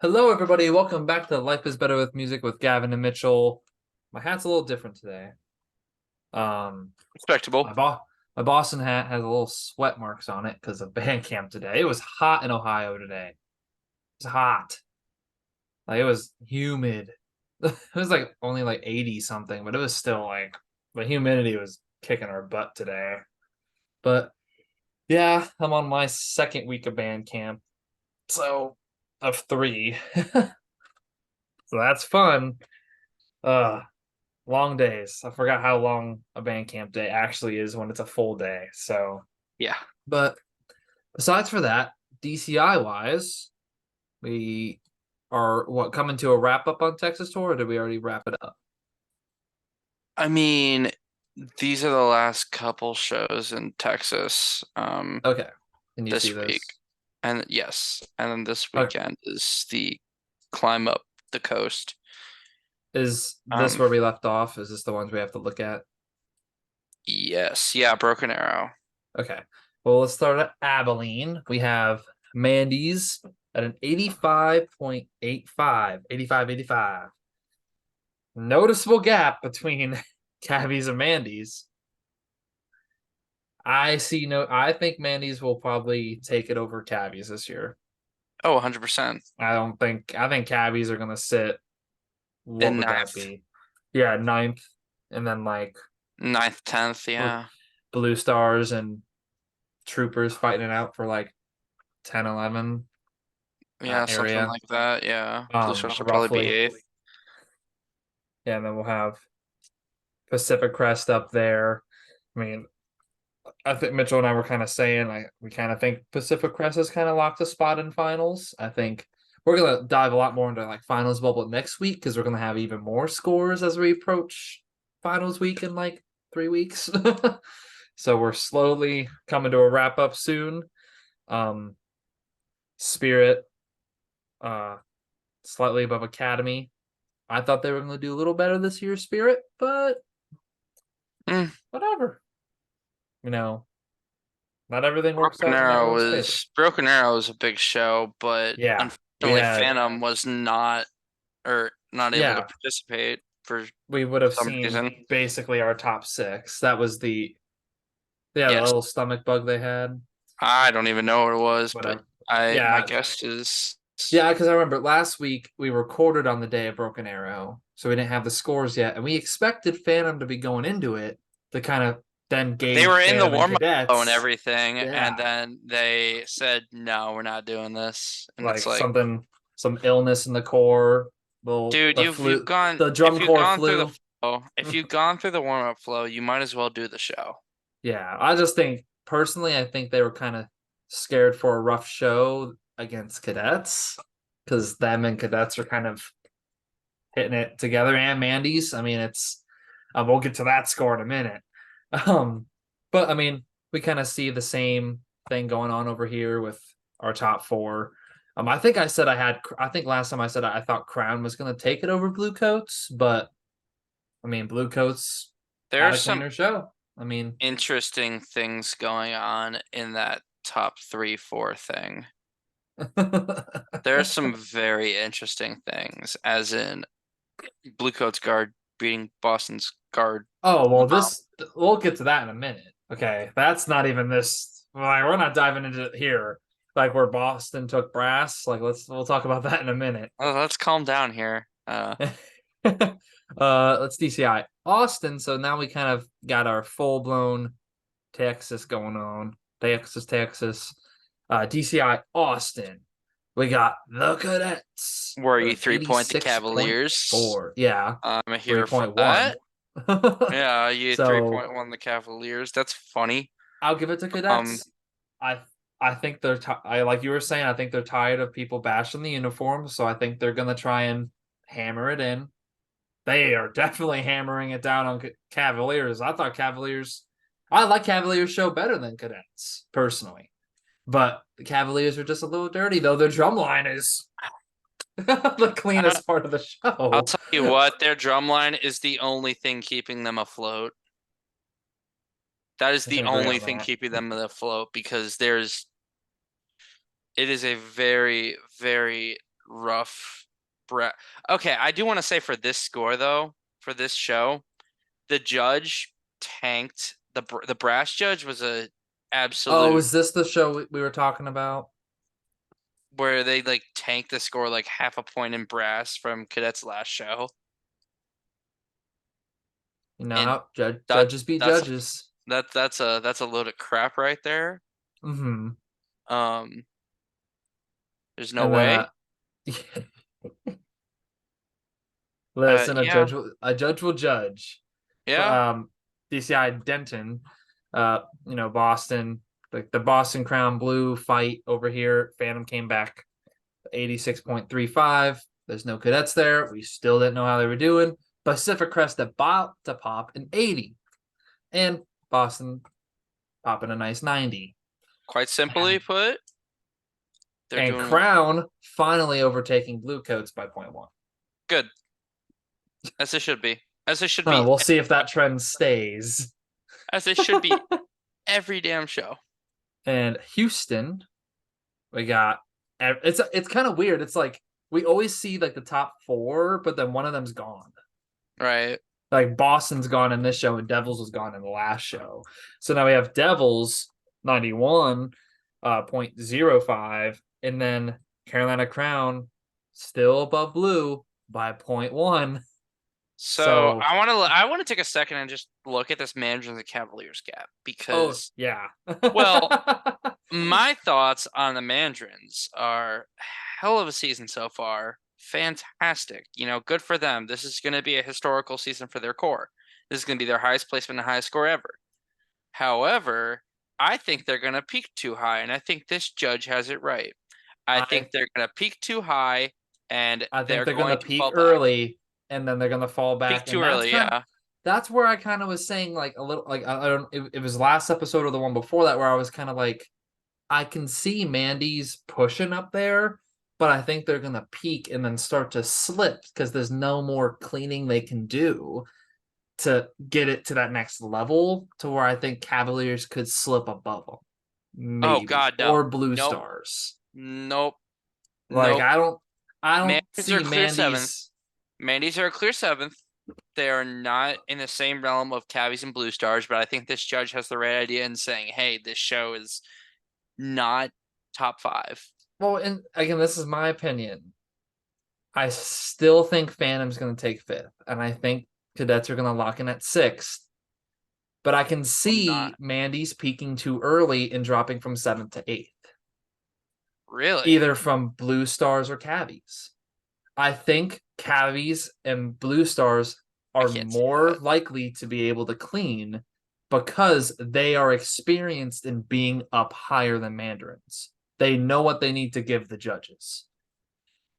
Hello, everybody. Welcome back to Life is Better with Music with Gavin and Mitchell. My hat's a little different today. Respectable. My Boston hat has a little sweat marks on it because of band camp today. It was hot in Ohio today. It was hot. Like it was humid. It was like only like 80 something, but it was still like the humidity was kicking our butt today. But yeah, I'm on my second week of band camp. So of three. So that's fun. Uh Long days. I forgot how long a band camp day actually is when it's a full day. So, Yeah. but besides for that, DCI wise, we are coming to a wrap up on Texas tour, or did we already wrap it up? I mean, these are the last couple shows in Texas Okay. Can you see this week. this? And yes, and then this Okay. weekend is the climb up the coast. Is this Um where we left off? Is this the ones we have to look at? yes, yeah, Broken Arrow. Okay. Well, let's start at Abilene. We have Mandy's at an 85.85, 85, 85. Noticeable gap between Cabby's and Mandy's. I think Mandy's will probably take it over Cabby's this year. Oh, 100%. I think Cabby's are gonna sit. What In would that ninth, be? Yeah, ninth, and then like ninth, 10th, Bl- yeah. Blue Stars and Troopers fighting it out for like 10, 11 Yeah, something area. like that. Yeah. Blue Stars will probably be Roughly. eighth. Yeah, and then we'll have Pacific Crest up there. I mean, I think Mitchell and I were kind of saying we kind of think Pacific Crest has kind of locked a spot in finals. I think we're gonna dive a lot more into like finals bubble next week because we're gonna have even more scores as we approach finals week in like 3 weeks. So we're slowly coming to a wrap up soon. Um, Spirit, uh, slightly above Academy. I thought they were gonna do a little better this year, Spirit, but Mm. whatever. You know, not everything works out in everyone's favor. Broken Arrow was a big show, but Yeah, we unfortunately had Phantom was not able to yeah, participate for we would have some seen reason. basically our top six. That was the Yes, little stomach bug they had. I don't even know what it was, but Whatever. I my Yeah, guess is yeah, because I remember last week we recorded on the day of Broken Arrow, so we didn't have the scores yet, and we expected Phantom to be going into it to kind of then they were gauge in the Phantom and warm-up flow and cadets. everything, and Yeah, then they said, "No, we're not doing this." And it's like like, some illness in the core, dude, the drum if you've corps gone through the flu. flow, if you've gone through the warm-up flow, you might as well do the show. Yeah, I just think personally, I think they were kind of scared for a rough show against cadets because them and cadets are kind of hitting it together. And Mandy's, I mean, it's we'll get to that score in a minute. Um, but I mean, we kind of see the same thing going on over here with our top four. I think I think last time I said I thought Crown was going to take it over Blue Coats, but I mean, Blue Coats There had are a some cleaner show. I mean, interesting things going on in that top three, four thing. There are some very interesting things, as in Bluecoat's guard beating Boston's guard. oh well, Wow. this we'll get to that in a minute. Okay, that's not even this. Like, we're not diving into it here. Like where Boston took brass. Like we'll talk about that in a minute. Oh, let's calm down here. Let's DCI Austin. So now we kind of got our full blown Texas going on. Texas. DCI Austin. We got the Cadets Were with you an 3-point the Cavaliers? 86.4. Yeah, I'm here for 3.1. that. Yeah, you So 3.1 the Cavaliers. That's funny. I'll give it to Um, cadets. I I think I like you were saying. I think they're tired of people bashing the uniform, so I think they're gonna try and hammer it in. They are definitely hammering it down on Cavaliers. I thought Cavaliers. I like Cavaliers show better than cadets personally, but the Cavaliers are just a little dirty though. Their drum line is the I, cleanest part of the I'll show. tell you what, their drum line is the only thing keeping them afloat. That is I the can agree only on thing that. keeping them afloat because it is a very, very rough. Okay, I do want to say for this score though, for this show, the judge tanked the brass judge was a Oh, absolute is this the show we were talking about? where they like tanked the score like half a point in brass from Cadet's last show. You know And how that judges be that's judges. that's a load of crap right there. Hmm. Um, there's no And then way. listen, Yeah, a judge will judge. For yeah. DCI Denton, Boston, like the Boston Crown Blue fight over here. Phantom came back 86.35. There's no cadets there. We still didn't know how they were doing. Pacific Crest about to pop an 80. And Boston popping a nice 90. Quite simply put, they're And doing Crown finally overtaking Blue Coats by point 0.1. good, as it should be. As it should be. We'll see if that trend stays. As it should be every damn show. And Houston, we got it's kind of weird. It's like we always see like the top four, but then one of them's gone. Right. Like Boston's gone in this show, and Devils was gone in the last show. So now we have Devils 91.05, and then Carolina Crown still above Blue by 0.1. So So I want to take a second and just look at this Mandarins and Cavaliers gap because yeah. well, my thoughts on the Mandarins are hell of a season so far. Fantastic. Good for them. This is going to be a historical season for their core. This is going to be their highest placement and highest score ever. However, I think they're going to peak too high, and I think this judge has it right. I I think they're going to peak too high, and I think they're they're gonna going to peak fall back. early and then they're gonna fall Peak back. too And that's early, kind of yeah. that's where I kind of was saying like a little like I don't it was last episode or the one before that where I was kind of like I can see Mandy's pushing up there, but I think they're gonna peak and then start to slip because there's no more cleaning they can do to get it to that next level to where I think Cavaliers could slip above them, Oh maybe, God, no. or Blue Nope. Stars. Nope. Like Nope. I don't Mandarins are see clear seventh. Mandy's. Mandy's are a clear seventh. They are not in the same realm of Cavies and Blue Stars, but I think this judge has the right idea in saying, hey, this show is not top five. Well, and again, this is my opinion. I still think Phantom's going to take fifth, and I think Cadets are going to lock in at sixth. But I can I'm see not. Mandy's peaking too early and dropping from seventh to eighth, Really? either from Blue Stars or Cavies. I think Cavies and Blue Stars I are can't see more that. likely to be able to clean because they are experienced in being up higher than Mandarins. They know what they need to give the judges.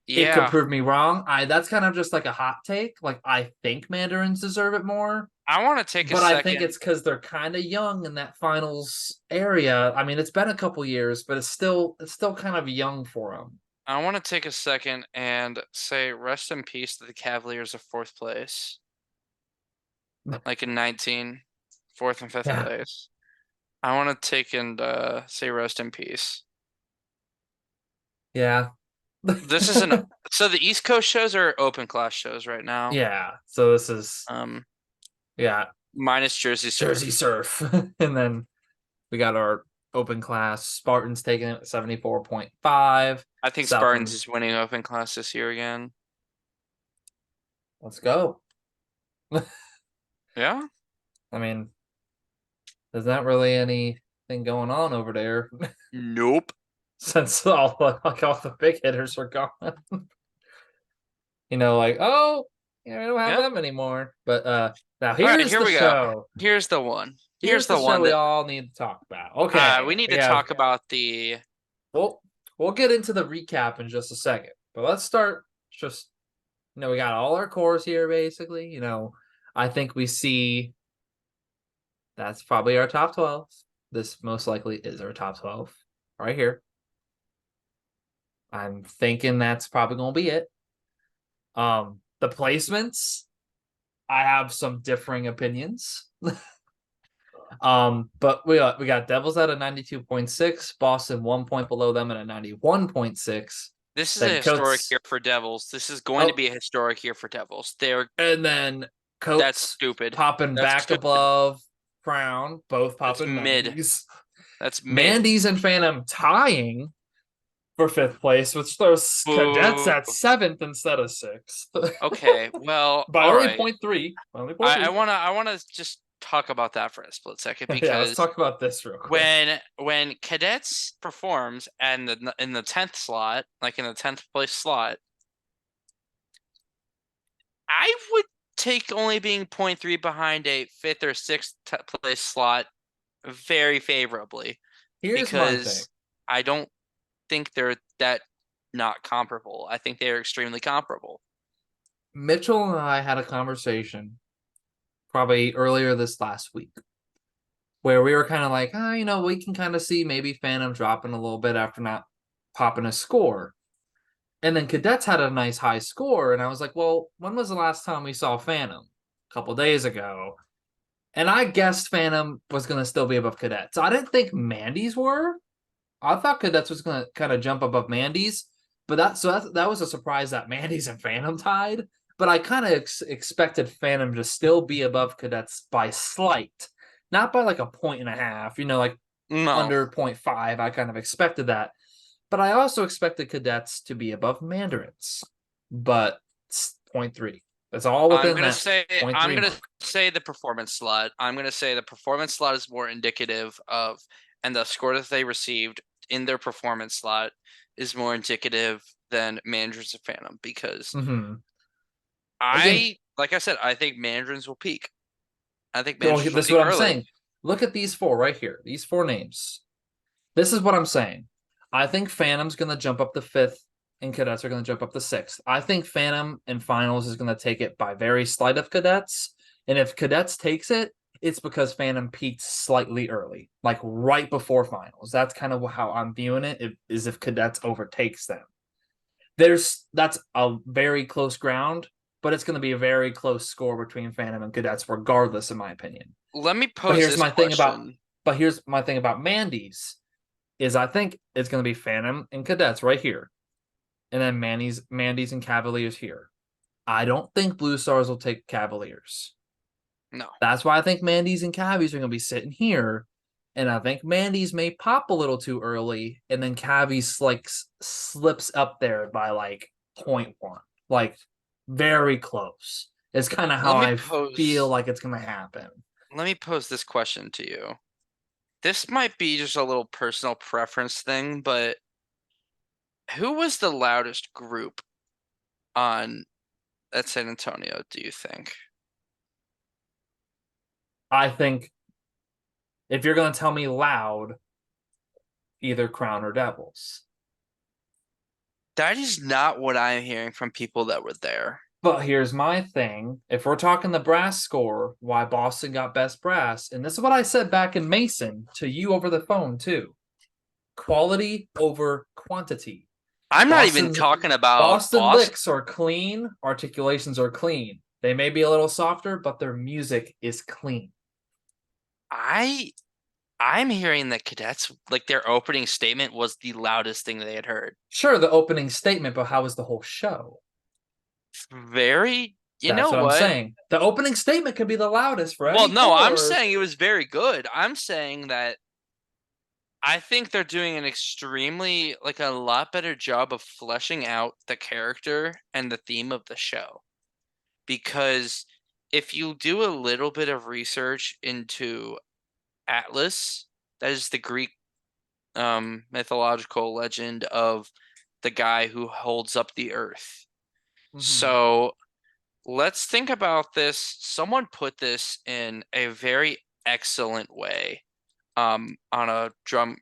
It could Yeah. prove me wrong. That's kind of just like a hot take. Like I think Mandarins deserve it more, I want to take a but I think second. it's because they're kind of young in that finals area. I mean, it's been a couple years, but it's still kind of young for them. I want to take a second and say rest in peace to the Cavaliers of fourth place. Like in 19, fourth and fifth Yeah, place. I want to take and say rest in peace. yeah, This is an so the East Coast shows are open class shows right now. yeah. So this is Um, yeah, minus Jersey Jersey Surf. Surf, and then we got our open class Spartans taking it at 74.5. I think Spartans Southlands, is winning open class this year again. let's go. Yeah, I mean, there's not really anything going on over there nope. since all the big hitters are gone. Like, oh, yeah, we don't have Yep. them anymore. But now All right, here's here the we go. show. Here's the one. Here's Here's the the show one we that all need to talk about. Okay, we need we to have talk about the we'll get into the recap in just a second. But let's start just we got all our cores here basically. I think we see that's probably our top 12. This most likely is our top 12 right here. I'm thinking that's probably gonna be it. The placements, I have some differing opinions. But we got Devils at a 92.6, Boston 1 point below them at a 91.6, This is a Then historic Coats. year for Devils. This is going to Oh, be a historic year for Devils. and then That's Coats stupid. popping That's back stupid. above Crown, both That's popping mid. Mandy's. That's mid. Mandy's and Phantom tying for fifth place, which throws Cadets Boo. at seventh instead of sixth Okay, well, by all only right. point three. Only point I three. wanna just talk about that for a split second Yeah, let's because talk about this real quick. when Cadets performs and in the 10th slot, like in the 10th place slot, I would take only being point 0.3 behind a fifth or sixth place slot very favorably Here's my thing. because I don't think they're that not comparable. I think they're extremely comparable. Mitchell and I had a conversation probably earlier this last week where we were kind of like, we can kind of see maybe Phantom dropping a little bit after not popping a score. And then Cadets had a nice high score. And I was like, well, when was the last time we saw Phantom? A couple days ago. And I guessed Phantom was going to still be above Cadets. I didn't think Mandy's were. I thought Cadets was going to kind of jump above Mandy's. But that was a surprise that Mandy's and Phantom tied. But I kind of expected Phantom to still be above Cadets by slight, not by like a point and a half, like No, under 0.5. I kind of expected that. But I also expected Cadets to be above Mandarins. But it's 0.3. That's all I'm within gonna that say point I'm 0.3 gonna mark. say the performance slot. I'm gonna say the performance slot is more indicative of, and the score that they received in their performance slot is more indicative than Mandarins and Phantom because Mm-hmm. Again, like I said, I think Mandarins will peak. I think well, Mandarins will this is peak what I'm early. saying. Look at these four right here. These four names. This is what I'm saying. I think Phantom's going to jump up to fifth, and Cadets are going to jump up to sixth. I think Phantom in finals is going to take it by very slight of Cadets. And if Cadets takes it, it's because Phantom peaked slightly early, like right before finals. That's kind of how I'm viewing it, is if Cadets overtakes them. That's a very close ground, but it's going to be a very close score between Phantom and Cadets, regardless, in my opinion. Let me But pose here's this my thing about question. but here's my thing about Mandy's is I think it's going to be Phantom and Cadets right here, and then Mandy's and Cavaliers here. I don't think Blue Stars will take Cavaliers. No. That's why I think Mandy's and Cavies are going to be sitting here, and I think Mandy's may pop a little too early, and then Cavies like slips up there by like 0.1, like very close. It's kind of how Let me I feel pose like it's going to happen. let me pose this question to you. This might be just a little personal preference thing, but who was the loudest group on at San Antonio, do you think? I think if you're going to tell me loud, either Crown or Devils. That is not what I'm hearing from people that were there. But here's my thing. If we're talking the brass score, why Boston got best brass, and this is what I said back in Mason to you over the phone too. Quality over quantity. I'm not even Boston's talking about Boston Boston. licks are clean, articulations are clean. They may be a little softer, but their music is clean. I I'm hearing that cadets like their opening statement was the loudest thing they had heard. Sure, the opening statement, but how was the whole show? Very, you That's know what I'm what? saying. The opening statement could be the loudest for Well, any no, I'm four. saying it was very good. I'm saying that I think they're doing an extremely like a lot better job of fleshing out the character and the theme of the show. Because if you do a little bit of research into Atlas, that is the Greek mythological legend of the guy who holds up the earth. Mm-hmm. So let's think about this. Someone put this in a very excellent way on Drum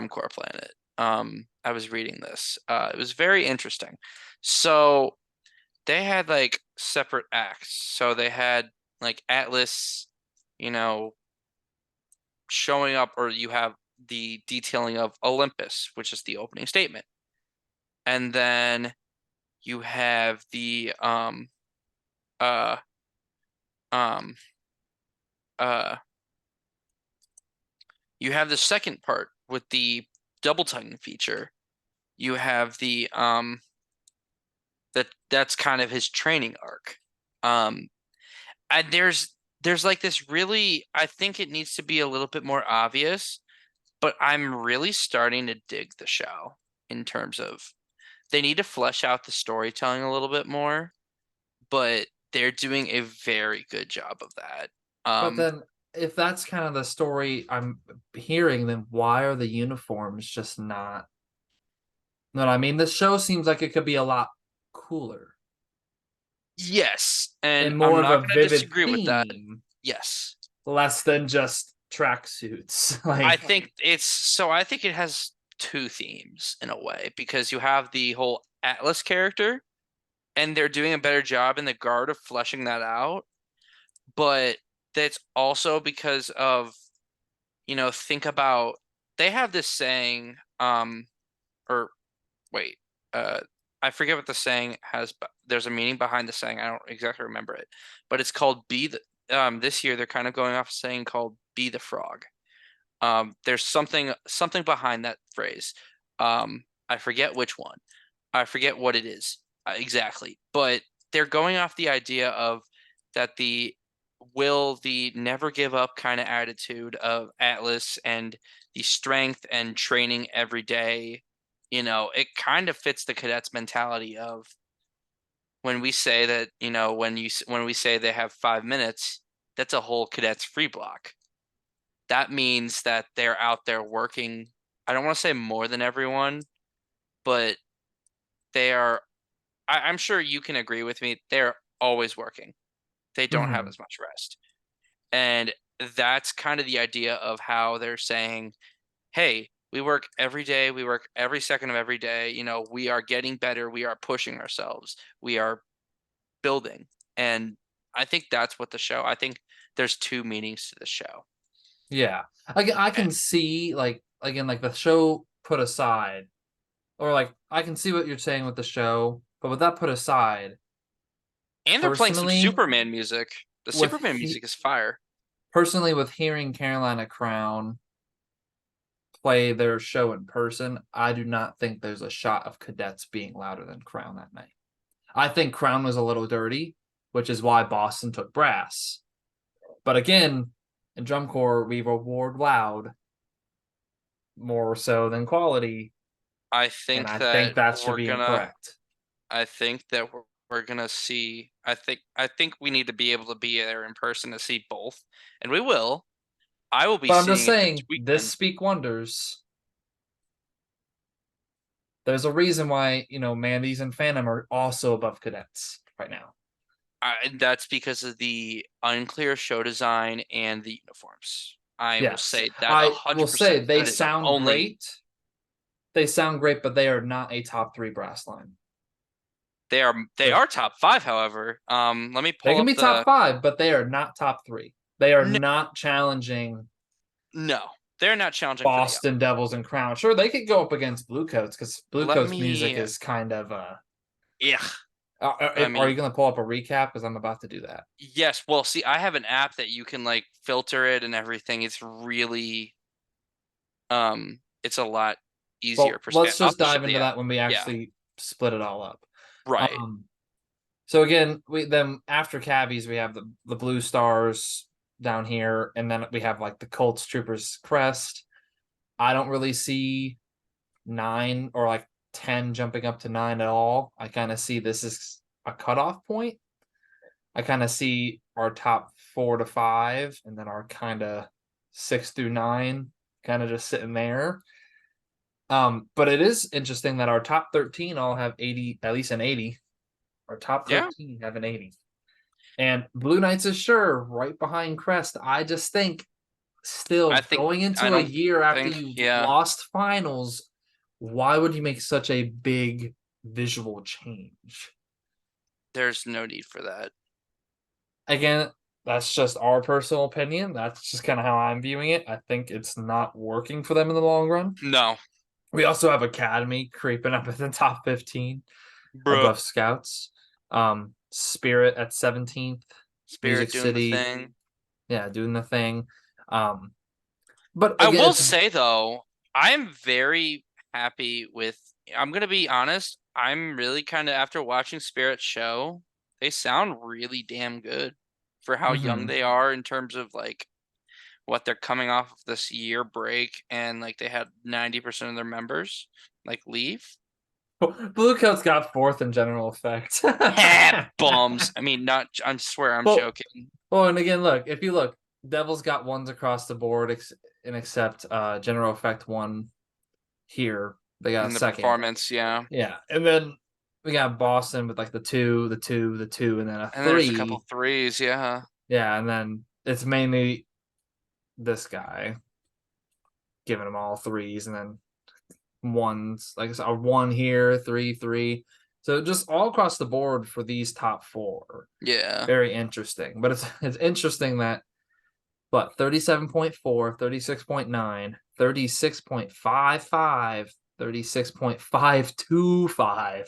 Corps Planet. I was reading this. It was very interesting. So they had like separate acts. So they had like Atlas, you know, showing up, or you have the detailing of Olympus, which is the opening statement. And then you have the uh um uh you have the second part with the double tongue feature. You have that's kind of his training arc. Um, and there's like this really, I think it needs to be a little bit more obvious, but I'm really starting to dig the show in terms of they need to flesh out the storytelling a little bit more, but they're doing a very good job of that. But Um, then, if that's kind of the story I'm hearing, then why are the uniforms just not? You know what I mean? This show seems like it could be a lot cooler yes, and and I'm more of not a going to vivid disagree with that. theme, Yes. less than just tracksuits. I Like, think I think it has two themes in a way because you have the whole Atlas character and they're doing a better job in the guard of fleshing that out, but that's also because of, think about they have this saying, or wait, uh, I forget what the saying has, but there's a meaning behind the saying. I don't exactly remember it, but it's called be the, this year they're kind of going off a saying called be the frog. There's something behind that phrase. I forget which one. I forget what it is exactly, but they're going off the idea of that the never give up kind of attitude of Atlas and the strength and training every day. It kind of fits the cadets mentality of when we say that, when we say they have 5 minutes, that's a whole cadets free block. That means that they're out there working. I don't want to say more than everyone, but they are, I'm sure you can agree with me. They're always working. They don't have mhm. as much rest. And that's kind of the idea of how they're saying, hey, we work every day, we work every second of every day. We are getting better, we are pushing ourselves, we are building. And I think that's what I think there's two meanings to the show. Yeah, I And, can see like again like the show put aside, or like I can see what you're saying with the show, but with that put aside, and they're playing some personally, Superman music. The with Superman music is fire. with hearing Carolina Crown play their show in person, I do not think there's a shot of cadets being louder than Crown that night. I think Crown was a little dirty, which is why Boston took brass. But again, in drum corps, we reward loud more so than quality, I and think I that think that should we're be gonna incorrect. I think that we're gonna see. I think we need to be able to be there in person to see both, and we will. I will be But I'm just seeing it this saying, this weekend. speak wonders. There's a reason why, Mandy's and Phantom are also above cadets right now. That's because of the unclear show design and the uniforms. I will Yes. say that a I will hundred say percent. they That is the sound only. great. They sound great, but they are not a top three brass line. They are top five, however. Let me They pull can up be top the. five, but they are not top three. They are No, not challenging no, they're not challenging for the. Boston Devils and Crown. Sure, they could go up against Bluecoats because Let Bluecoats music me. is kind of Yeah. I are mean, you going to pull up a recap? Because I'm about to do that. yes. Well, see, I have an app that you can like filter it and everything. It's really it's a lot easier Well, per se. let's I'll just show dive into the app. that when we Yeah, actually split it all up. right. Um, so again, we then after cabbies we have the Blue Stars down here, and then we have like the Colts Troopers crest. I don't really see 9 or like 10 jumping up to 9 at all. I kind of see this as a cutoff point. I kind of see our top 4 to 5, and then our kind of 6 through 9 kind of just sitting there. But it is interesting that our top 13 all have 80, at least an 80. Our top Yeah, 13 have an 80. And Blue Knights is sure right behind Crest. I just think I still think going I into a don't year after think you've yeah, lost finals, why would you make such a big visual change? there's no need for that. Again, that's just our personal opinion. That's just kind of how I'm viewing it. I think it's not working for them in the long run. No, We also have Academy creeping up at the top 15 bruh. above Scouts. Spirit at 17th, Spirit Music doing the City, thing. yeah, doing the thing. But I again, will it's say though, I am very happy with I'm gonna be honest. I'm really kind of after watching Spirit show, they sound really damn good for how young Mhm. they are in terms of like what they're coming off of this year break and like they had 90% of their members like leave. Blue Coat's got fourth in general effect. Bums. I mean, not. I swear, I'm Well, joking. well, and again, look, if you look, Devil's got ones across the board, and except general effect one here, they got In the second. performance, yeah. Yeah, and then we got Boston with like the two, the two, the two, and then a And there's a couple three. threes, yeah. Yeah, and then it's mainly this guy giving them all threes, and then ones, like I said, a one here, three, three. So just all across the board for these top four. Yeah. Very interesting. But it's interesting that what 37.4, 36.9, 36.55, 36.525.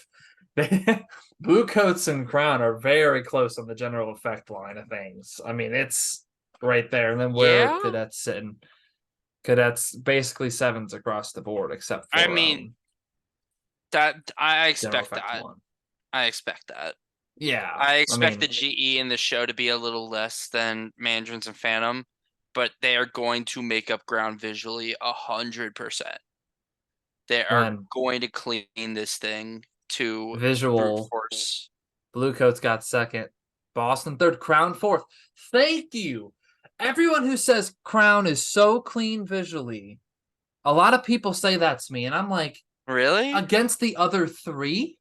Blue Coats and Crown are very close on the general effect line of things. I mean, it's right there. And then where Yeah. Cadets sitting? Cadets basically sevens across the board, except I for mean, that I general expect effect that. one. I expect that. Yeah, I I expect the mean, GE in the show to be a little less than Mandarins and Phantom, but they are going to make up ground visually 100%. They and are then going to clean this thing to brute visual. force. Blue Coats got second. Boston third. Crown fourth. Thank you. Everyone who says Crown is so clean visually, a lot of people say that's me, and I'm like, Really? against the other three?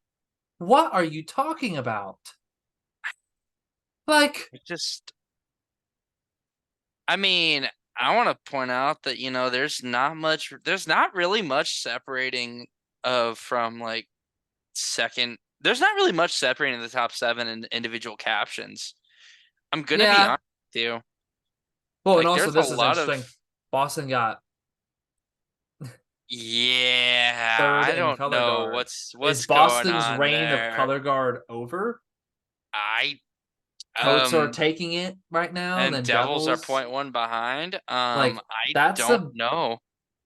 What are you talking about? Like, Just I mean, I want to point out that, there's not really much separating from like second. There's not really much separating the top seven in individual captions. I'm gonna be yeah. honest with you. Well, and Like, also there's a this is lot of, interesting. Boston got yeah, third I in don't color know guard. Is what's going Boston's on reign of there. color guard over? I Coats are taking it right now, and and then Devils are Devils. point one behind. Like I that's don't a know.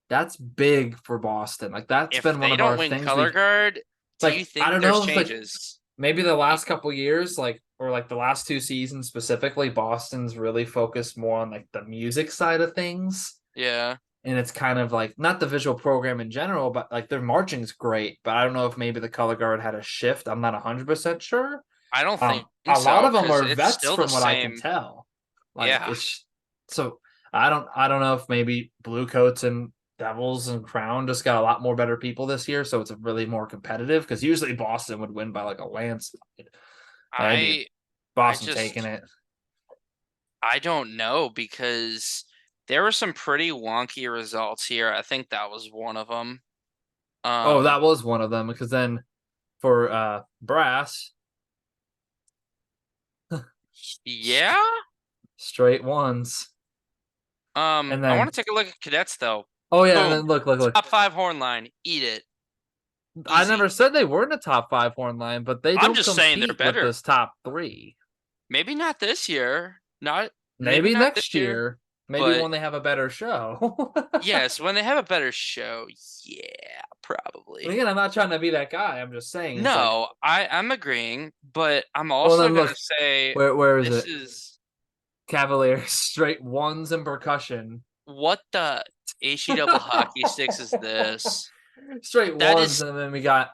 that's big for Boston. Like that's If been one they of don't our win things color we've guard, do you like I think don't there's know if like changes? maybe the last couple years, like or like the last two seasons specifically, Boston's really focused more on like the music side of things. Yeah. And it's kind of like not the visual program in general, but like their marching's great. But I don't know if maybe the color guard had a shift. I'm not 100% sure. I don't think A lot so of them because are it's vets still the from what I can same. tell. Like Yeah, it's so I don't know if maybe Blue Coats and Devils and Crown just got a lot more better people this year, so it's really more competitive because usually Boston would win by like a landslide. Maybe I I Boston taking just it. I don't know because there were some pretty wonky results here. I think that was one of them. Oh, Um, that was one of them because then for brass yeah. straight ones. And I want then to take a look at cadets though. oh yeah, and Boom. then look. Top five horn line. Eat it. I never Easy. said they were in the top five horn line, but they I'm don't just saying they're compete with better. this top three. Maybe not this year. Not maybe Maybe not this next year, year. Maybe but when they have a better show. yes, when they have a better show, yeah, And probably. again, I'm not trying to be that guy. I'm just saying it's like, No, I'm agreeing, but I'm well, also then gonna look, say where is this it? is Cavaliers straight ones and percussion. what the HE double hockey sticks is this? Straight That ones, is, and then we got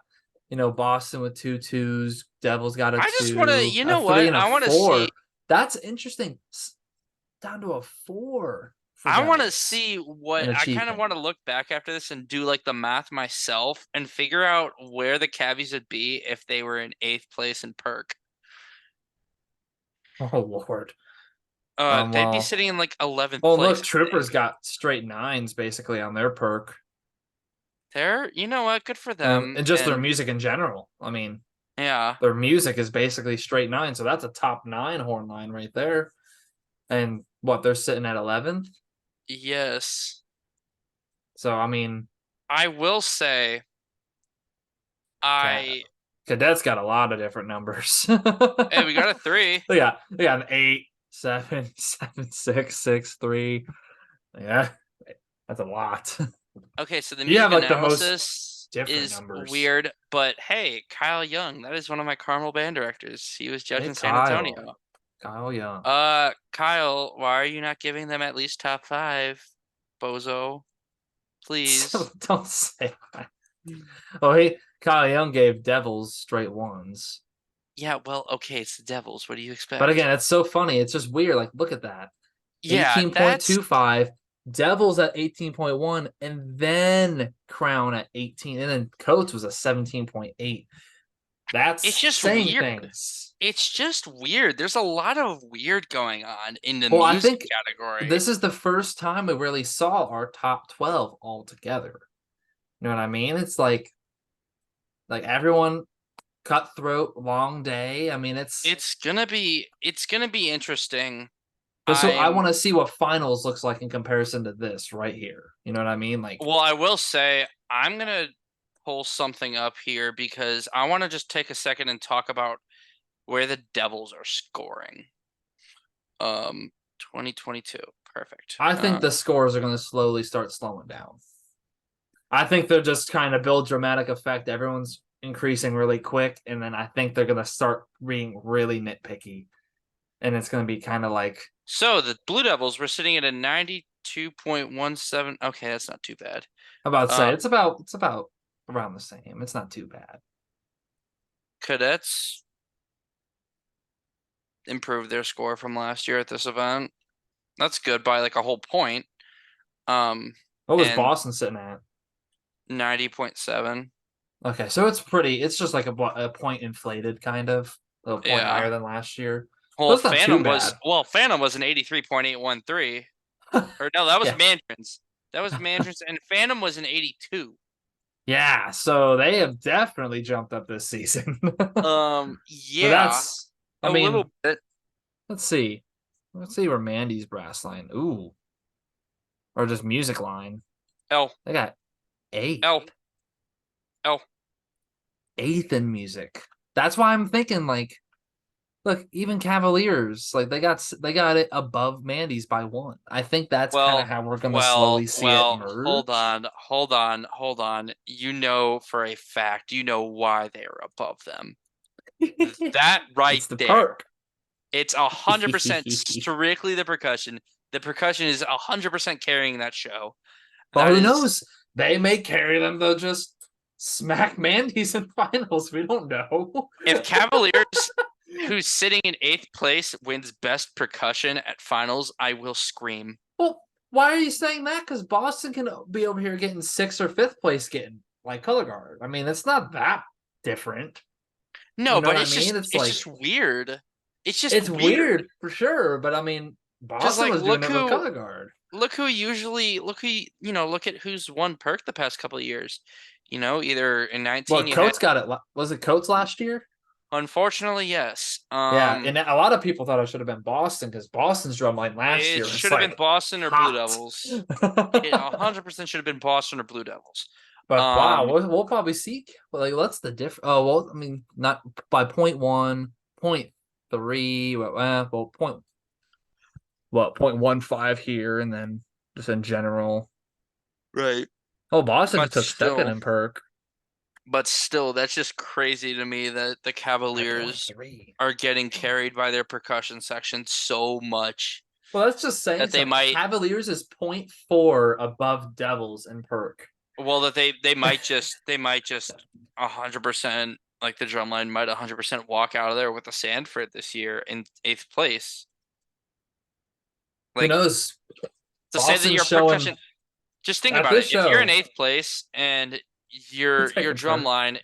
Boston with two twos. Devils got a I just want to, two, you a know three, what? and a I want to see, four. That's interesting. Down to a four for I want to Devils see an what I kind of achievement. want to look back after this and do like the math myself and figure out where the Cavs would be if they were in eighth place in perk. Oh Lord. They'd be Well, sitting in like 11th well, look, place, I Troopers think. got straight nines basically on their perk, You know what? Good for and, them. and just their And music in general. I mean, yeah, their music is basically straight nine, so that's a top nine horn line right there. And what they're sitting at 11th. yes. So I mean, I will say cat I cadets got a lot of different numbers. hey, we got a three. They got an 8, 7, 7, 6, 6, 3. Yeah, that's a lot. Okay, so the You music have like the most. analysis. different is numbers. weird, but hey, Kyle Young, that is one of my Carmel band directors. He was Hey, judging San Kyle. Antonio. Kyle Young. Kyle, why are you not giving them at least top five, bozo? Please. Don't say that. Oh, Kyle Young gave Devils straight ones. Yeah, well, okay, it's the Devils. What do you But expect? again, it's so funny. It's just weird. Like, look at that. Yeah, that's 18.25, Devils at 18.1, and then Crown at 18, and then Coates was a 17.8. it's That's just saying weird. things. It's just weird. There's a lot of weird going on in the Well, I music think category. this is the first time we really saw our top 12 all together. You know what I mean? It's like everyone cutthroat, long day. I mean, It's gonna be interesting. but so I I'm want to see what finals looks like in comparison to this right here. You know what I mean? Like, Well, I will say I'm gonna pull something up here because I want to just take a second and talk about where the Devils are scoring. 2022. Perfect. I think the scores are going to slowly start slowing down. I think they're just kind of build dramatic effect. Everyone's increasing really quick, and then I think they're going to start being really nitpicky, and it's going to be kind of like So the Blue Devils were sitting at a 92.17. Okay, that's not too bad. I'm about to say Uh, it's about around the same. It's not too bad. Cadets improved their score from last year at this event. That's good by like a whole point. Um, What was and Boston sitting at? 90.7. Okay, so it's pretty. It's just like a point inflated, kind of a point higher Yeah. than last year. So Well, it's not too bad. Phantom was an 83.813. Or no, that was Yeah, Mandarin's. That was Mandarin's, and Phantom was an 82. yeah. So they have definitely jumped up this season. But Yeah, I a mean, little bit. let's see. Let's see where Mandy's brass line. Ooh, or just music line. L, They got eight, L, L. eighth in music. That's why I'm thinking like, look, even Cavaliers, like they got it above Mandy's by one. I think that's kind of Well, how we're gonna slowly see it hold merge. on, hold on, hold on. You know for a fact, you know why they are above them. That right It's the there. perk. It's 100% strictly the percussion. The percussion is 100% carrying that show. Well, That who is knows? They may carry them. They'll just smack Mandy's in finals. We don't know. if Cavaliers, who's sitting in eighth place, wins best percussion at finals, I will scream. Well, why are you saying that? Because Boston can be over here getting sixth or fifth place, getting like color guard. I mean, it's not that different. You No, know but what I mean? It's it's like just weird. It's just it's weird. weird for sure, but I mean, Because Boston like was doing it with color guard. look at who's won perk the past couple of years. Either in 19 Well, you had Coates got it. Was it Coates last year? unfortunately, yes. Yeah, and a lot of people thought it should have been Boston because Boston's drum line last It year was should have been like Boston or Blue hot. Devils. It 100% should have been Boston or Blue Devils. But wow, Um, we'll probably see. Like, what's the difference? Oh well, I mean, not by point one, point three. Well, point 1.15 here, and then just in general. right. Oh, Boston But took second still, in perk that's just crazy to me that the by point Cavaliers three. are getting carried by their percussion section so much Well, that's just saying that they something. might, Cavaliers is point 0.4 above Devils in perk. well, that they might just 100%, like the drumline might 100% walk out of there with the Sanford this year in eighth place. Who Like knows? to say that Boston's your showing percussion, just think at about this it. If you're in show. eighth place and We're your taking drum perk. line,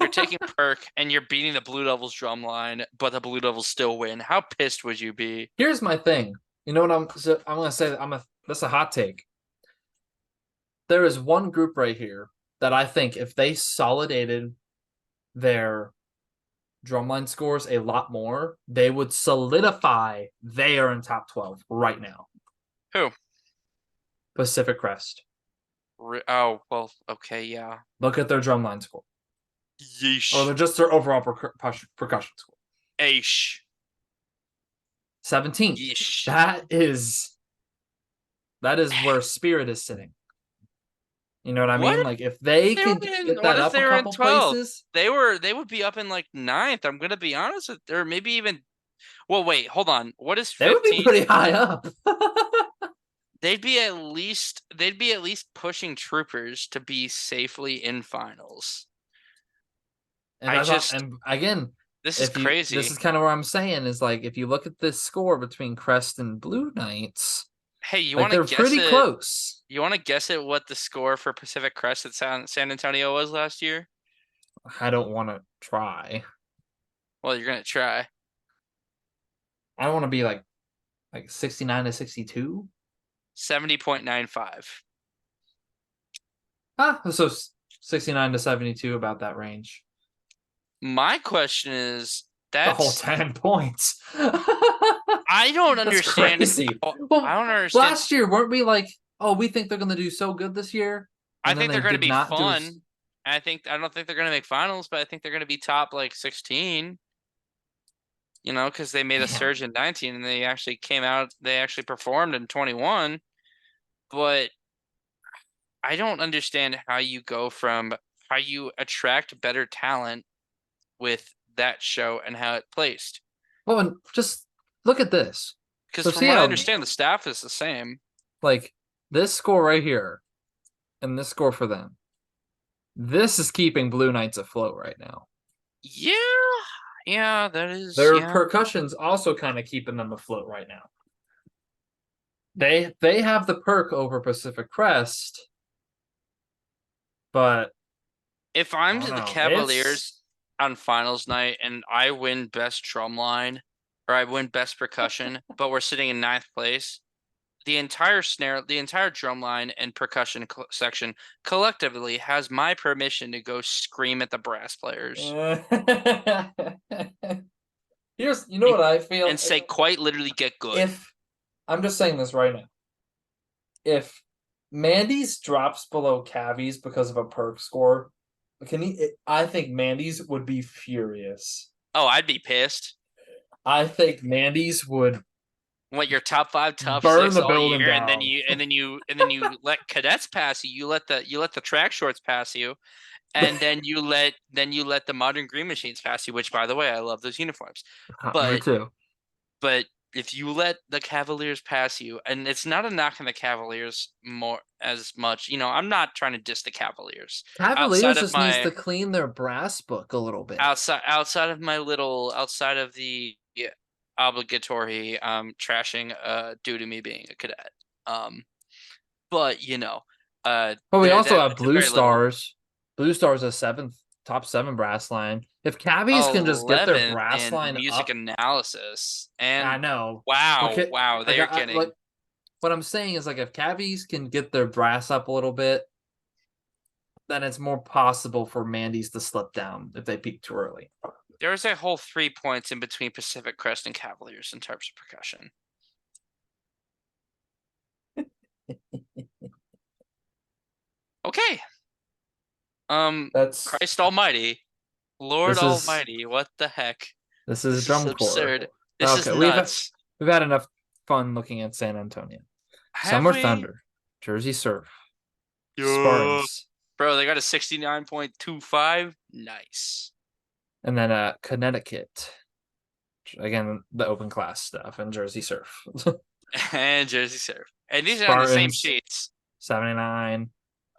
you're taking perk and you're beating the Blue Devils drum line, but the Blue Devils still win, how pissed would you be? Here's my thing. You know what I'm gonna say? That's a hot take. There is one group right here that I think if they solidated their drumline scores a lot more, they would solidify they are in top 12 right now. Who? Pacific Crest. Oh, well, okay, yeah. Look at their drumline score, or Yeesh. they're just their overall percussion score. Aish. 17th. Yeesh. That is where Spirit is sitting. You know what I What mean? Like if they they were can in, get what that if up they a were in couple 12th? places, They would be up in like ninth. I'm gonna be honest with, or maybe even. Well, wait, hold on. What is they would be 15? pretty high up. They'd be at least pushing Troopers to be safely in finals. And I that's all, just and again, this is if you this crazy. is kind of what I'm saying is like if you look at this score between Crest and Blue Knights, Hey, you like want to they're guess pretty it? close. You want to guess it what the score for Pacific Crest at San Antonio was last year? I don't want to try. Well, you're gonna try. I don't want to be like 69 to 62. 70.95. So 69 to 72 about that range. My question is, The whole that's 10 points. I don't That's understand crazy. how I Well, don't understand. last year weren't we like, oh, we think they're going to do so good this year, I and then think they they're going to did be not do fun. I don't think they're going to make finals, but I think they're going to be top like 16. You know, because they made a damn. surge in 19 and they actually came out. They actually performed in 21. But I don't understand how you go from how you attract better talent with that show and how it placed. Well, and just look at this. Because So from see what I how understand, the staff is the same. like this score right here and this score for them. This is keeping Blue Knights afloat right now. Yeah, yeah, that is, Their yeah. percussion's also kind of keeping them afloat right now. They have the perk over Pacific Crest, but If I I'm don't the know. It's Cavaliers on finals night and I win best drum line or I win best percussion, but we're sitting in ninth place, the entire snare, the entire drum line and percussion section collectively has my permission to go scream at the brass players here's you know what I feel and say quite literally get good. if I'm just saying this right now. If Mandy's drops below Cavies because of a perk score, I think Mandy's would be furious. Oh, I'd be pissed. I think Mandy's would What your top five, top burn six the all building year, and then down. you let cadets pass you. You let the track shorts pass you, and then you let the modern green machines pass you. Which, by the way, I love those uniforms. Me But too. but if you let the Cavaliers pass you, and it's not a knock on the Cavaliers more as much, you know, I'm not trying to diss the Cavaliers. Outside Cavaliers of just needs to my clean their brass book a little bit. outside of my little outside of the obligatory trashing due to me being a cadet. Um but you know, But we there also that have it's a very little Blue Stars a top seven brass line. If Cavies can just get their 11th brass in line music up, analysis. I And know. wow, wow, they Like are like getting what I'm saying is like if Cavies can get their brass up a little bit, then it's more possible for Mandy's to slip down if they peak too early. there's a whole 3 points in between Pacific Crest and Cavaliers in terms of percussion. Okay. That's Christ Almighty, Lord this is Almighty, what the heck? this is This is drum corps. absurd. This is Okay, nuts. we've had enough fun looking at San Antonio. Have Summer we? Thunder, Jersey Surf, Yeah. Spartans, Bro, they got a 69.25. Nice. and then Connecticut. Again, the open class stuff and Jersey Surf. And Jersey Surf. And these are on the same Spartans, sheets. 79.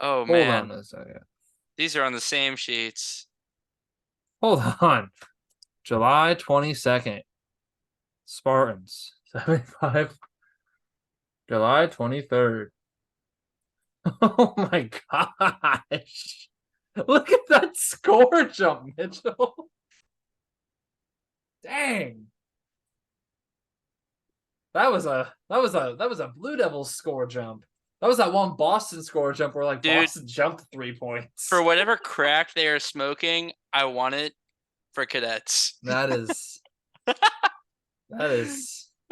Oh Hold on man. a second. These are on the same sheets. Hold on. July 22nd. Spartans, 75. July 23rd. Oh my gosh. Look at that score jump, Mitchell. Dang. That was a Blue Devils score jump. That was that one Boston score jump where like Dude, Boston jumped 3 points. for whatever crack they are smoking, I want it for cadets. That is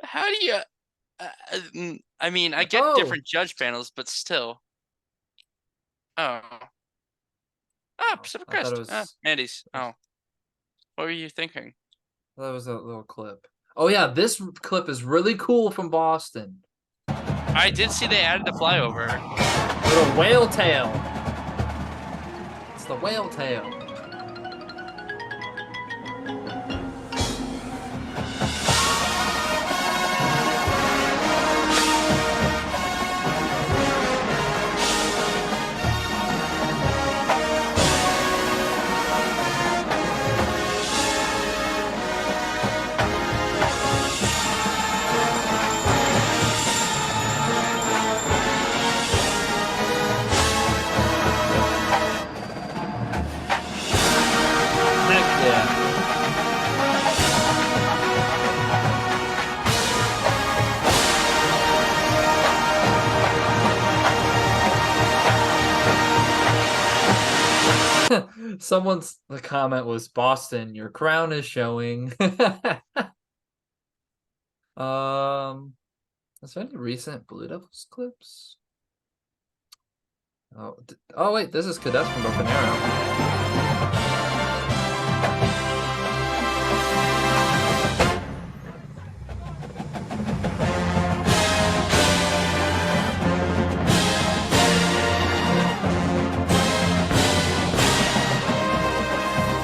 How do you I mean, I get oh, different judge panels, but still. Oh. Oh, Pacific I thought it Crest. was Mandy's. Oh. What were you thinking? that was a little clip. Oh yeah, this clip is really cool from Boston. I did see they added the flyover. Little whale tail. It's the whale tail. Heck yeah. The comment was Boston, your crown is showing. Is there any recent Blue Devils clips? Oh wait, this is Cadets from Broken Arrow.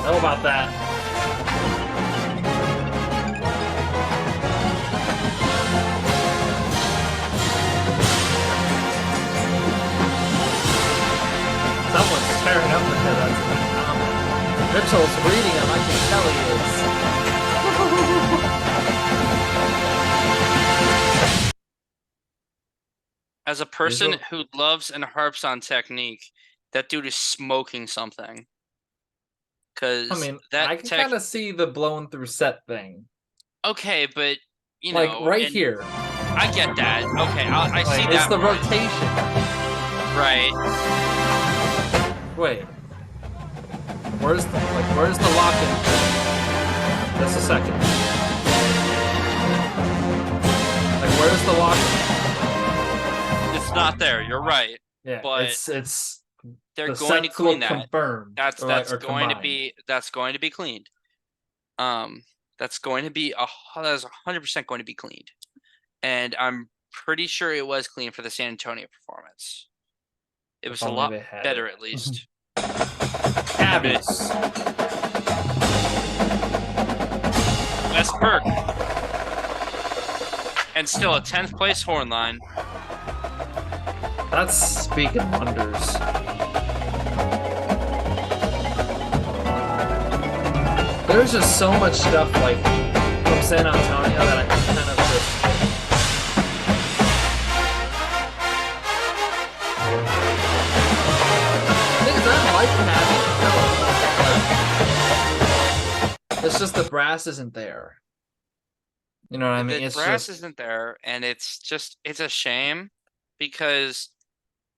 How about that? Someone's tearing up the Cadets in that comment. Mitchell's reading them, I can tell he is. As a person Visual- who loves and harps on technique, that dude is smoking something. Because I mean, that I can tech, kind of see the blown through set thing. okay, but you Like know, right and here. I get that. Okay, I see Like, it's that the part. rotation. Right. Wait. Where's the lock-in? Just a second. Like, where's the lock-in? It's not there. You're right. Yeah, But it's they're the going to sets clean look that. confirmed. That's or going to combined. be cleaned. That's going to be that's 100% going to be cleaned, and I'm pretty sure it was cleaned for the San Antonio performance. It was If a only lot they had better, it. at least. Cabbies. West Burke, and still a 10th place horn line. That's speaking wonders. There's just so much stuff like from San Antonio that I can kind of just. I think I like having. It's just the brass isn't there. You know what I mean? The It's brass just isn't there, and it's a shame because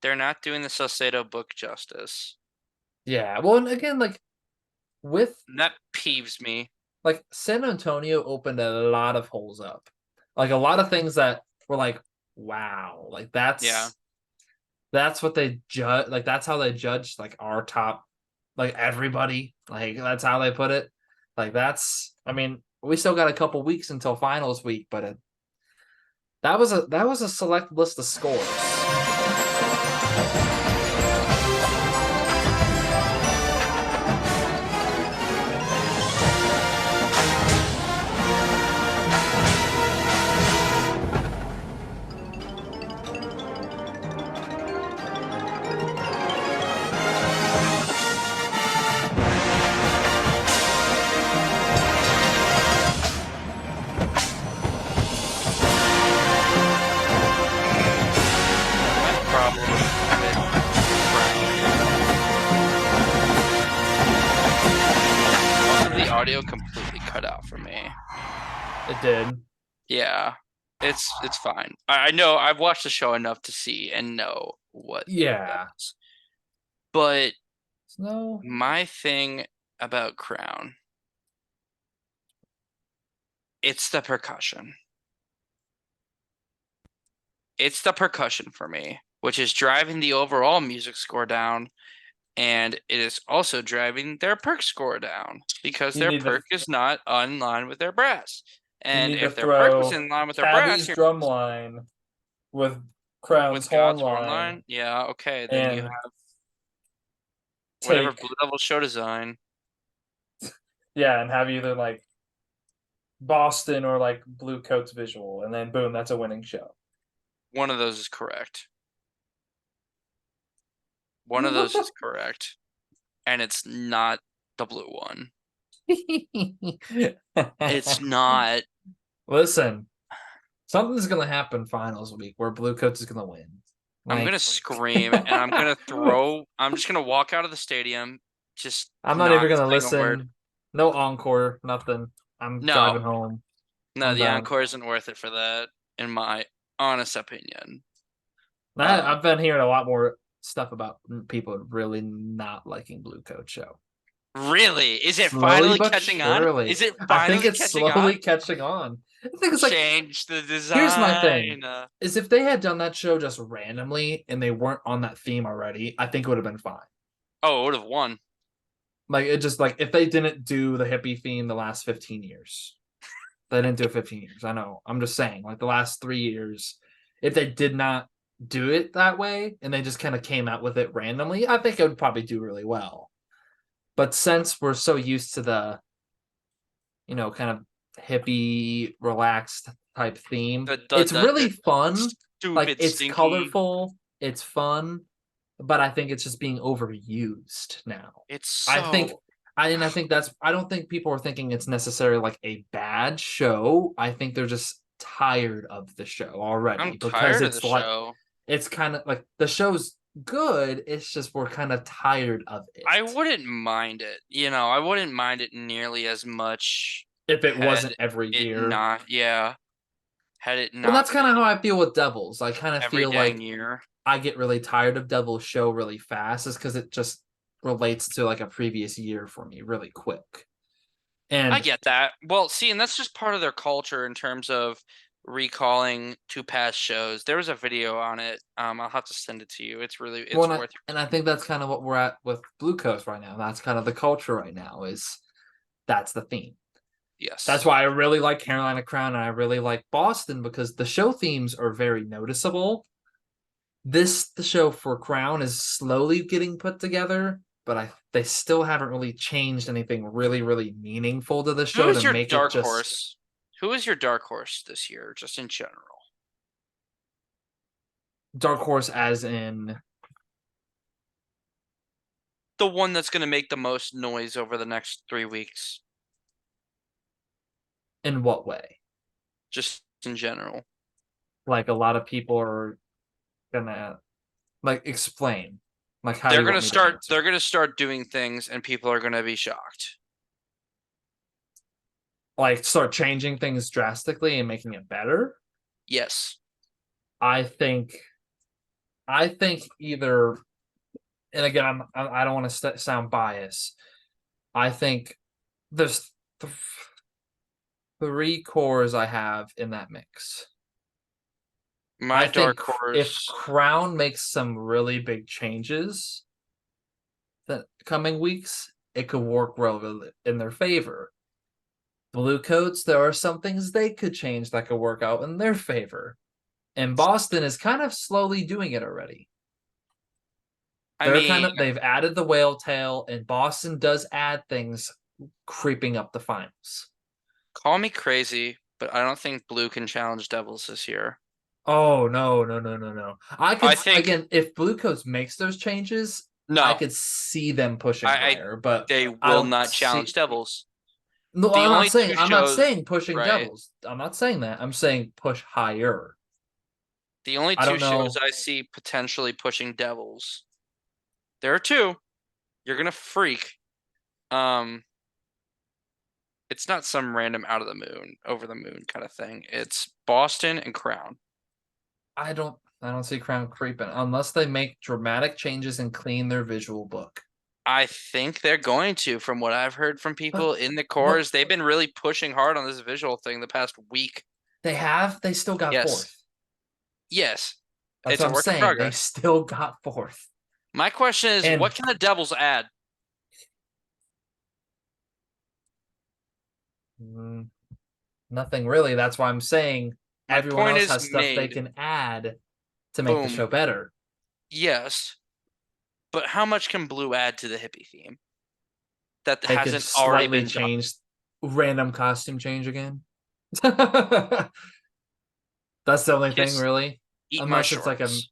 they're not doing the Salcedo book justice. yeah. Well, and again, like with And that peeves me. like San Antonio opened a lot of holes up, like a lot of things that were like, wow, like Yeah. that's what they judge. Like that's how they judge like our top, like everybody. Like that's how they put it. Like that's. I mean, we still got a couple weeks until finals week, but that was a select list of scores. My problem with most of the audio completely cut out for me. It did. Yeah, it's fine. I know I've watched the show enough to see and know what it Yeah. is. But No. my thing about Crown, it's the percussion. It's the percussion for me, which is driving the overall music score down, and it is also driving their perk score down because You their need to perk is not in line with their brass. you And need to if their perk was throw in line with their brass, Cabby's drum line with Crown's with horn God's horn line line, yeah, okay, then you and have Whatever take, Blue Devil show design. yeah, and have either like Boston or like Blue Coats visual, and then boom, that's a winning show. One of those is correct. One of those is correct. And it's not the blue one. It's not. Listen, something's gonna happen finals week where Blue Coats is gonna win. I'm Like gonna scream and I'm gonna throw. I'm just gonna walk out of the stadium, just I'm not not even gonna saying a word. listen. No encore, nothing. I'm No, driving home. no, I'm the done. encore isn't worth it for that, in my honest opinion. I've been hearing a lot more stuff about people really not liking Blue Coat show. Really? Is it Slowly finally but catching on? surely. Is it I think finally it's catching slowly on? catching on. I think it's like, Change the here's my thing. design. Is if they had done that show just randomly and they weren't on that theme already, I think it would have been fine. Oh, it would have won. Like it just like if they didn't do the hippie theme the last 15 years. They didn't do it 15 years. I know. I'm just saying, like the last 3 years, if they did not do it that way and they just kind of came out with it randomly, I think it would probably do really well. But since we're so used to the, kind of hippie, relaxed type theme, it's really The fun. Like stupid, it's stinky. colorful, it's fun, but I think it's just being overused now. It's I think so. I think that's I don't think people are thinking it's necessarily like a bad show. I think they're just tired of the show I'm already because tired of the it's like show. it's kind of like the show's good. It's just we're kind of tired of it. I wouldn't mind it. I wouldn't mind it nearly as much If it had wasn't every it year. not, yeah, had it Well, not that's kind of how been I feel with Devils. I kind of every feel dang like year. I get really tired of Devil's show really fast is because it just relates to like a previous year for me really quick. I And get that. Well, see, and that's just part of their culture in terms of recalling to past shows. There was a video on it. I'll have to send it to you. well, It's worth and I think that's kind of what we're at with Blue Coast right now. That's kind of the culture right now is that's the theme. That's Yes. why I really like Carolina Crown and I really like Boston because the show themes are very noticeable. The show for Crown is slowly getting put together, but they still haven't really changed anything really meaningful to the Who show to is your make it dark just horse? Who is your dark horse this year, just in general? dark horse as in The one that's going to make the most noise over the next 3 weeks, in what way? just in general. Like a lot of people are gonna like explain. Like how do you want me to answer? They're gonna start doing things and people are gonna be shocked. Like start changing things drastically and making it better. Yes. I think I think either, and again, I don't want to sound biased. I think there's three cores I have in that mix. My I dark think if horse. Crown makes some really big changes the coming weeks, it could work well in their favor. Blue Coats, there are some things they could change that could work out in their favor. And Boston is kind of slowly doing it already. I mean, They've added the whale tail, and Boston does add things creeping up the finals. call me crazy, but I don't think Blue can challenge Devils this year. Oh no. I could I think again if Blue Coats makes those changes, I no. could see them pushing I higher, but They I will don't not challenge see. Devils. No, The only two I'm not shows, saying pushing right? Devils. I'm not saying that. I'm saying push higher. The only I two don't shows know. I see potentially pushing Devils. There are two. You're gonna freak. Um, it's not some random out of the moon, over the moon kind of thing. It's Boston and Crown. I don't see Crown creeping unless they make dramatic changes and clean their visual book. I think they're going to, from what I've heard from But people in the but cores. They've been really pushing hard on this visual thing the past week. they still got Yes. fourth. Yes. That's It's what a I'm work in saying. They progress. still got fourth. My question is, And what can the Devils add? mm, nothing really. That's why I'm saying My everyone point else is has stuff they made. can add to make the Boom. show better. Yes. But how much can blue add to the hippie theme that They could hasn't already slightly been done? change random costume change again. That's the only thing, Kiss, really. eat my Unless it's like a shorts.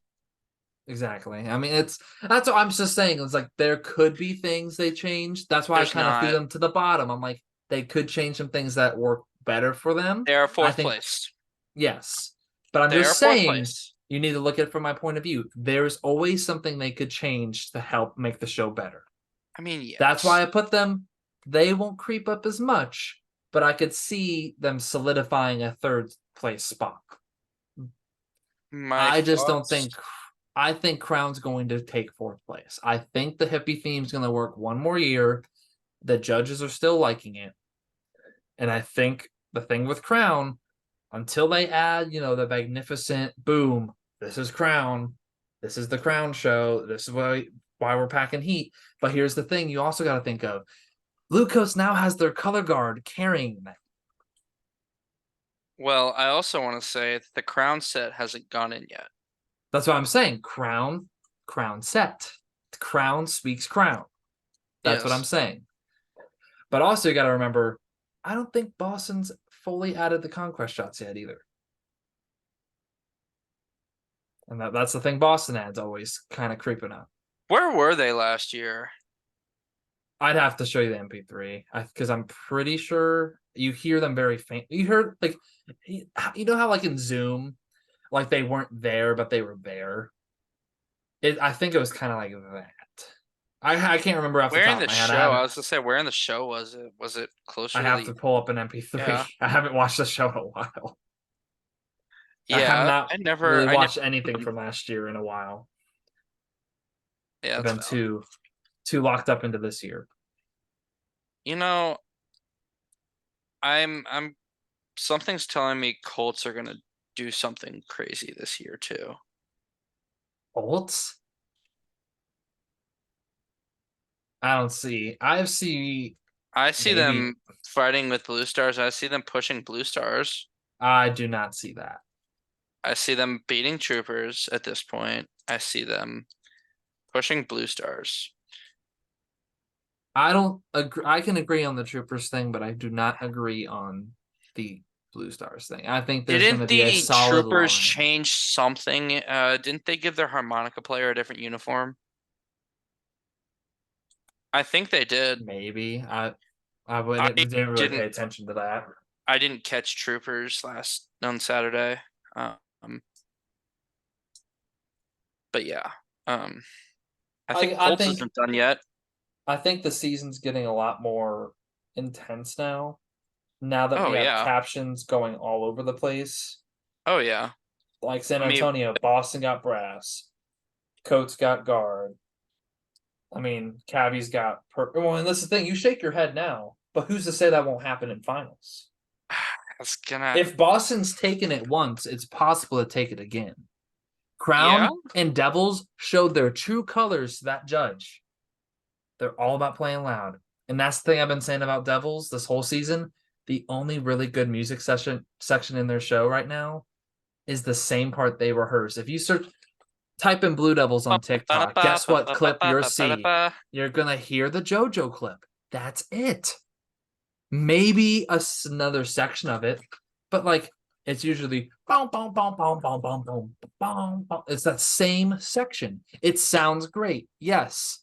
exactly. I mean, that's what I'm just saying. It's like there could be things they changed. That's why I There's kind of threw not. them to the bottom. I'm like, they could change some things that work better for them. They are I fourth think place. yes, but I'm They are just fourth saying place. you need to look at it from my point of view. There's always something they could change to help make the show better. I mean, That's why yes. I put them. They won't creep up as much, but I could see them solidifying a third place spot. My I just don't think. thoughts. I think Crown's going to take fourth place. I think the hippie theme's going to work one more year. The judges are still liking it, and I think the thing with Crown, until they add, the magnificent boom. This is Crown. This is the Crown show. This is why we're packing heat. But here's the thing: you also got to think of Blue Coats now has their color guard carrying them. Well, I also want to say that the crown set hasn't gone in yet. That's what I'm saying. Crown set. Crown speaks Crown. That's what I'm Yes. saying. But also, you got to remember, I don't think Boston's fully added the conquest shots yet either. And that's the thing Boston adds always kind of creeping up. Where were they last year? I'd have to show you the MP3 because I'm pretty sure you hear them very faint. You heard like, you know how like in Zoom, like they weren't there, but they were there. I think it was kind of like that. I can't remember off the Where in top of the my head. show? I was gonna say, where in the show was it? Was it I closer to have the? to pull up an MP3. Yeah. I haven't watched the show in a while. I have Yeah. not I never. really I never. watched anything from last year in a while. Yeah, I've that's been valid. too locked up into this year. You know, I'm. Something's telling me Colts are gonna do something crazy this year too. Bolts? I don't see. I see I see maybe. them fighting with Blue Stars. I see them pushing Blue Stars. I do not see that. I see them beating Troopers at this point. I see them pushing Blue Stars. I don't agree. I can agree on the Troopers thing, but I do not agree on the Blue Stars thing. I think there's going to Didn't be a the solid Troopers line. change something? Didn't they give their harmonica player a different uniform? I think they did. Maybe I didn't really pay didn't attention to that. I didn't catch Troopers last on Saturday. Um, but yeah. Um, I think I Colts think isn't done yet. the season's getting a lot more intense now. Now that we Oh have yeah. captions going all over the place, Oh yeah. like San I mean, Antonio, Boston got brass, Coats got guard. I mean, Cavi's got well, and that's the thing. You shake your head now, but who's to say that won't happen in finals? it's gonna. If Boston's taken it once, it's possible to take it again. Yeah. Crown and Devils showed their true colors to that judge. They're all about playing loud. And that's the thing I've been saying about Devils this whole season. The only really good music section in their show right now is the same part they rehearse. If you type in Blue Devils on TikTok, guess what clip you'll see? You're gonna hear the JoJo clip. That's it. Maybe another section of it, but like it's usually boom, boom, boom, boom, boom, boom, boom, boom, boom. It's that same section. It sounds great, yes.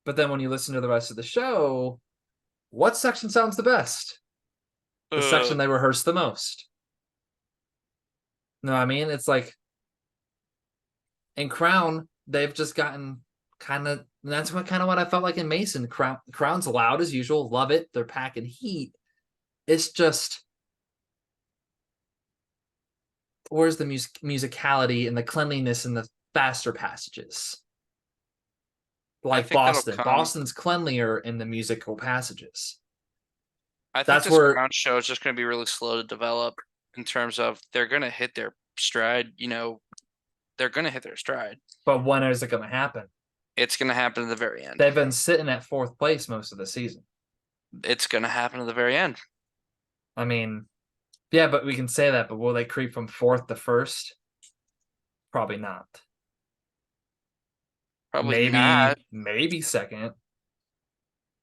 But then when you listen to the rest of the show, what section sounds the best? The Uh, section they rehearse the most. No, I mean it's like in Crown, they've just gotten kind of. That's what I felt like in Mason. Crown's loud as usual. Love it. They're packing heat. It's just where's the musicality and the cleanliness and the faster passages? I Like think that'll Boston. come. Boston's cleanlier in the musical passages. I think That's this where, Crown show is just gonna be really slow to develop in terms of they're gonna hit their stride. They're gonna hit their stride. but when is it going to happen? It's gonna happen at the very end. They've been sitting at fourth place most of the season. It's gonna happen at the very end. I mean, yeah, but we can say that, but will they creep from fourth to first? Probably not. Probably not, maybe second,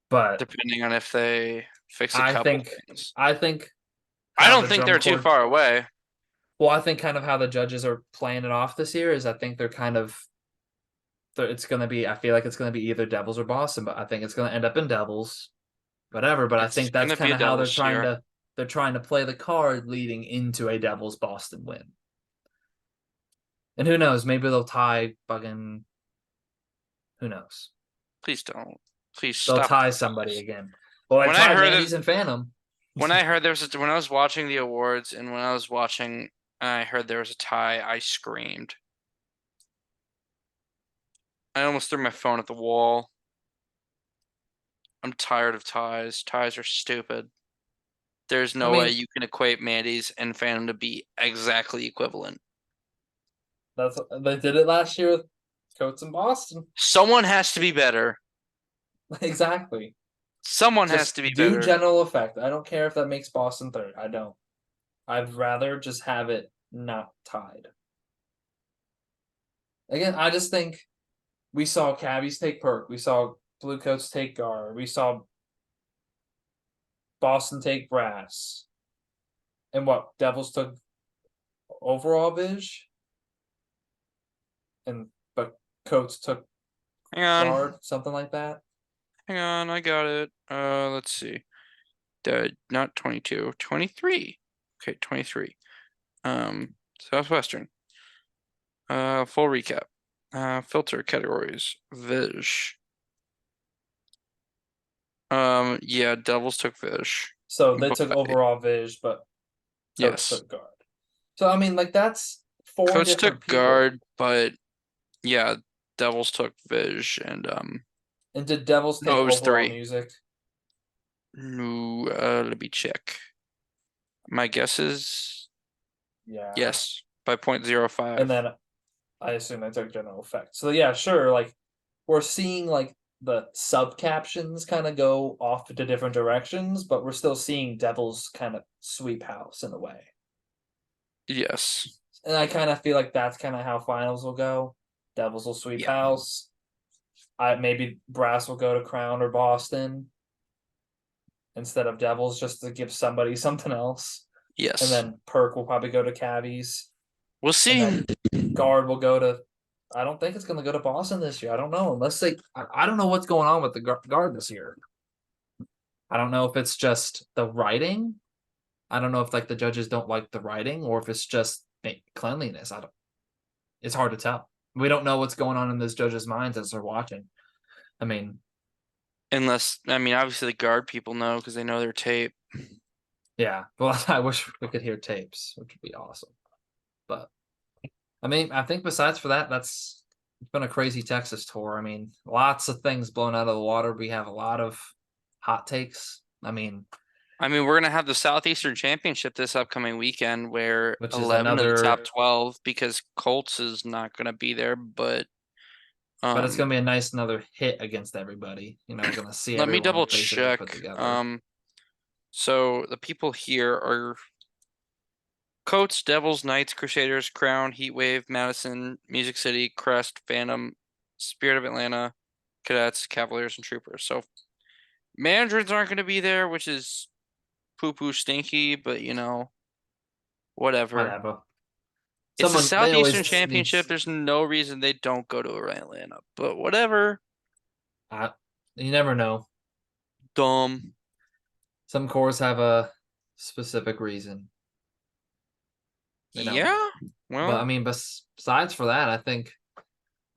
but depending on if they fix a I couple think things. I think I how don't the think drum they're too corps. far away. Well, I think kind of how the judges are playing it off this year is I think they're kind of it's going to be. I feel like it's going to be either Devils or Boston, but I think it's going to end up in Devils. Whatever, but I It's think that's gonna be kind a of how Devils year. they're trying to play the card leading into a Devils Boston win. And who knows, maybe they'll tie bugging who knows. Please don't. Please They'll stop tie the somebody ties. again. Well, they When I tied heard that, Mandy's and Phantom. when I heard there was when I was watching the awards and when I was watching, I heard there was a tie, I screamed. I almost threw my phone at the wall. I'm tired of ties. Ties are stupid. There's I no way mean, you can equate Mandy's and Phantom to be exactly equivalent. that's they did it last year with Coates in Boston. Someone has to be better. Exactly. Someone has Just to be do better. general effect. I don't care if that makes Boston third. I don't. I'd rather just have it not tied. Again, I just think we saw Cabbies take Perk. We saw Bluecoats take Gar. We saw Boston take Brass. And what? Devils took overall Viz. And but Coates took Hang on. guard, something like that. Hang on, I got it. Let's see. Not 22, 23. Okay, 23. Southwestern. Full recap. Filter categories. Vish. Yeah, Devils took Vish. So they But took overall Viz, but Coates yes. took guard. So I mean, like that's four Coach different took people. guard, but yeah, Devils took Vish and And did Devils no, take it was overall three. music? No, let me check. My guess is Yeah. yes, by 0.05. And then I assume they took general effect. So yeah, sure. Like we're seeing like the sub captions kind of go off to different directions, but we're still seeing Devils kind of sweep house in a way. Yes. And I kind of feel like that's kind of how finals will go. Devils will sweep Yeah. house. I maybe Brass will go to Crown or Boston instead of Devils just to give somebody something else. And Yes. then Perk will probably go to Cabbies. We'll And see. then Guard will go to. I don't think it's going to go to Boston this year. I don't know unless they. I don't know what's going on with the guard this year. I don't know if it's just the writing. I don't know if like the judges don't like the writing or if it's just cleanliness. I don't. It's hard to tell. We don't know what's going on in those judges' minds as they're watching. I mean, Unless, I mean, obviously the guard people know because they know their tape. yeah. Well, I wish we could hear tapes, which would be awesome. But I mean, I think besides for that, it's been a crazy Texas tour. I mean, lots of things blown out of the water. We have a lot of hot takes. I mean, we're gonna have the Southeastern Championship this upcoming weekend where Which is 11 of the top another, 12 because Colts is not gonna be there, but but it's gonna um be a nice another hit against everybody. We're gonna see let me double everyone basically put check. together. So the people here are Coats, Devils, Knights, Crusaders, Crown, Heatwave, Madison, Music City, Crest, Phantom, Spirit of Atlanta, Cadets, Cavaliers, and Troopers. So managers aren't gonna be there, which is poo-poo stinky, but whatever. Whatever. It's the They Southeastern always Championship. needs. There's no reason they don't go to Atlanta, but whatever. You never know. Dumb. Some cores have a specific reason. Yeah. But I Well, mean, besides for that, I think. I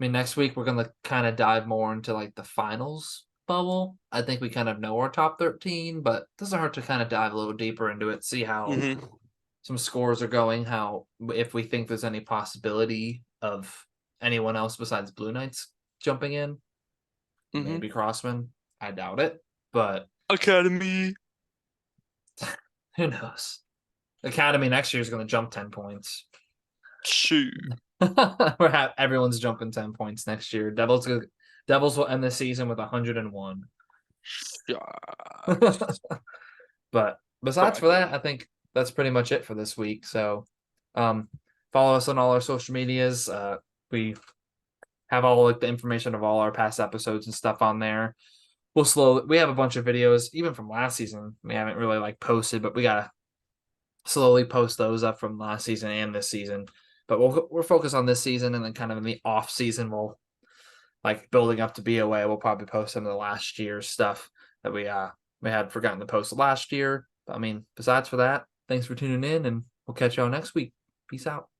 mean, next week we're gonna kind of dive more into like the finals bubble. I think we kind of know our top 13, but it doesn't hurt to kind of dive a little deeper into it, see how mhm, some scores are going, how if we think there's any possibility of anyone else besides Blue Knights jumping in, mhm. maybe Crossman. I doubt it, but Academy. who knows? Academy next year is going to jump 10 points. Shoot. Everyone's jumping 10 points next year. Devils will end the season with 101. But besides for that, I think that's pretty much it for this week. So follow us on all our social medias. We have all like the information of all our past episodes and stuff on there. We have a bunch of videos even from last season we haven't really like posted, but we gotta slowly post those up from last season and this season. But we're focused on this season, and then kind of in the off season we'll like building up to BOA. We'll probably post some of the last year's stuff that we had forgotten to post last year. But I mean, besides for that, thanks for tuning in, and we'll catch y'all next week. Peace out.